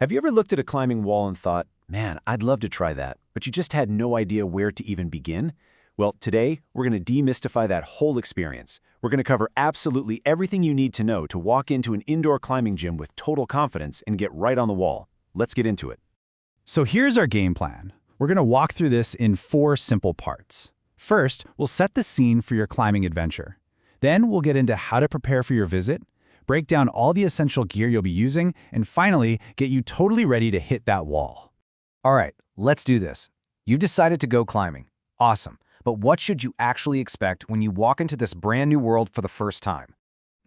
Have you ever looked at a climbing wall and thought, man, I'd love to try that, but you just had no idea where to even begin? Well, today, we're going to demystify that whole experience. We're going to cover absolutely everything you need to know to walk into an indoor climbing gym with total confidence and get right on the wall. Let's get into it. So here's our game plan. We're going to walk through this in 4 simple parts. First, we'll set the scene for your climbing adventure. Then we'll get into how to prepare for your visit, break down all the essential gear you'll be using, and finally, get you totally ready to hit that wall. All right, let's do this. You've decided to go climbing. Awesome. But what should you actually expect when you walk into this brand new world for the first time?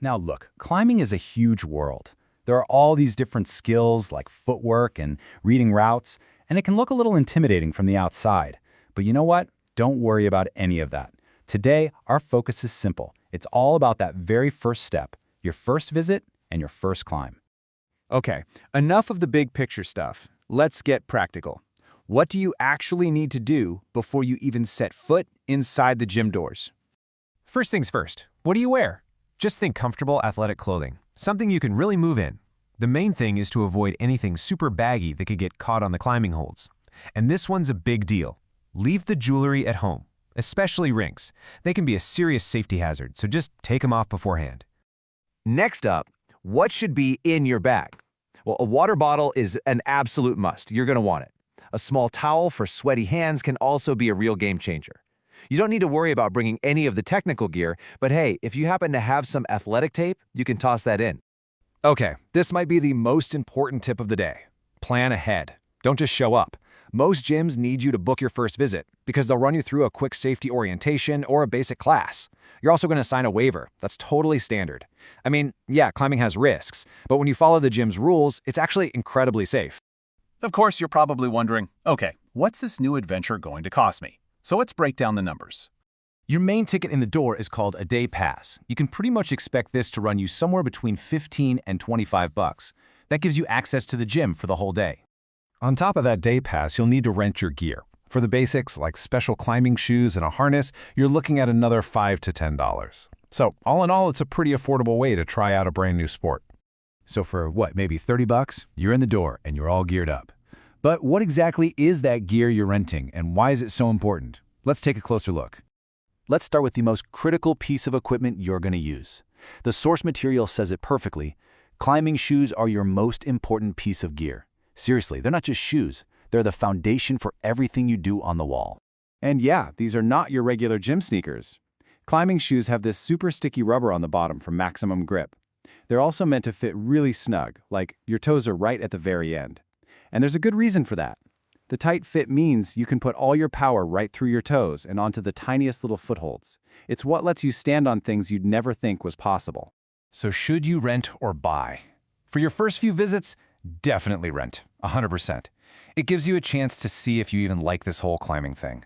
Now look, climbing is a huge world. There are all these different skills like footwork and reading routes, and it can look a little intimidating from the outside. But you know what? Don't worry about any of that. Today, our focus is simple. It's all about that very first step, your first visit and your first climb. Okay, enough of the big picture stuff. Let's get practical. What do you actually need to do before you even set foot inside the gym doors? First things first, what do you wear? Just think comfortable athletic clothing, something you can really move in. The main thing is to avoid anything super baggy that could get caught on the climbing holds. And this one's a big deal. Leave the jewelry at home, especially rings. They can be a serious safety hazard, so just take them off beforehand. Next up, what should be in your bag? Well, a water bottle is an absolute must. You're going to want it. A small towel for sweaty hands can also be a real game changer. You don't need to worry about bringing any of the technical gear, but hey, if you happen to have some athletic tape, you can toss that in. Okay, this might be the most important tip of the day. Plan ahead. Don't just show up. Most gyms need you to book your first visit because they'll run you through a quick safety orientation or a basic class. You're also going to sign a waiver. That's totally standard. I mean, yeah, climbing has risks, but when you follow the gym's rules, it's actually incredibly safe. Of course, you're probably wondering, okay, what's this new adventure going to cost me? So let's break down the numbers. Your main ticket in the door is called a day pass. You can pretty much expect this to run you somewhere between $15 and $25. That gives you access to the gym for the whole day. On top of that day pass, you'll need to rent your gear. For the basics, like special climbing shoes and a harness, you're looking at another $5 to $10. So all in all, it's a pretty affordable way to try out a brand new sport. So for what, maybe $30, you're in the door and you're all geared up. But what exactly is that gear you're renting and why is it so important? Let's take a closer look. Let's start with the most critical piece of equipment you're going to use. The source material says it perfectly. Climbing shoes are your most important piece of gear. Seriously, they're not just shoes. They're the foundation for everything you do on the wall. And yeah, these are not your regular gym sneakers. Climbing shoes have this super sticky rubber on the bottom for maximum grip. They're also meant to fit really snug, like your toes are right at the very end. And there's a good reason for that. The tight fit means you can put all your power right through your toes and onto the tiniest little footholds. It's what lets you stand on things you'd never think was possible. So should you rent or buy? For your first few visits, definitely rent, 100%. It gives you a chance to see if you even like this whole climbing thing.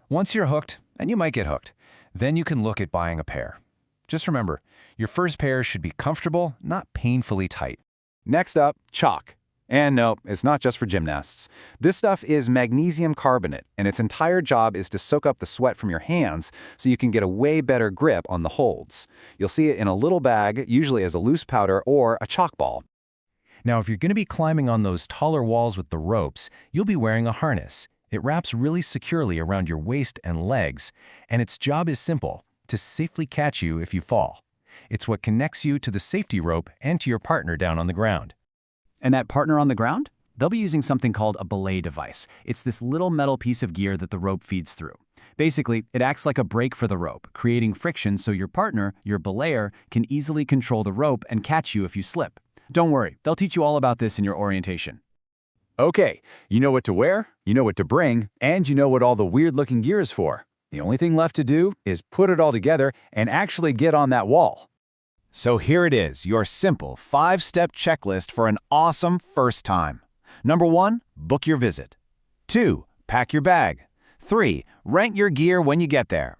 Once you're hooked, and you might get hooked, then you can look at buying a pair. Just remember, your first pair should be comfortable, not painfully tight. Next up, chalk. And no, it's not just for gymnasts. This stuff is magnesium carbonate, and its entire job is to soak up the sweat from your hands so you can get a way better grip on the holds. You'll see it in a little bag, usually as a loose powder or a chalk ball. Now, if you're going to be climbing on those taller walls with the ropes, you'll be wearing a harness. It wraps really securely around your waist and legs, and its job is simple, to safely catch you if you fall. It's what connects you to the safety rope and to your partner down on the ground. And that partner on the ground? They'll be using something called a belay device. It's this little metal piece of gear that the rope feeds through. Basically, it acts like a brake for the rope, creating friction so your partner, your belayer, can easily control the rope and catch you if you slip. Don't worry, they'll teach you all about this in your orientation. Okay, you know what to wear, you know what to bring, and you know what all the weird-looking gear is for. The only thing left to do is put it all together and actually get on that wall. So here it is, your simple 5-step checklist for an awesome first time. Number 1, book your visit. 2, pack your bag. 3, rent your gear when you get there.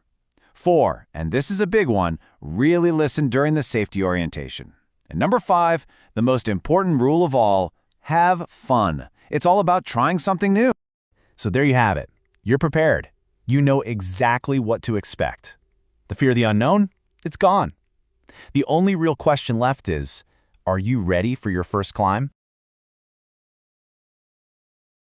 4, and this is a big one, really listen during the safety orientation. And number 5, the most important rule of all, have fun. It's all about trying something new. So there you have it. You're prepared. You know exactly what to expect. The fear of the unknown? It's gone. The only real question left is, are you ready for your first climb?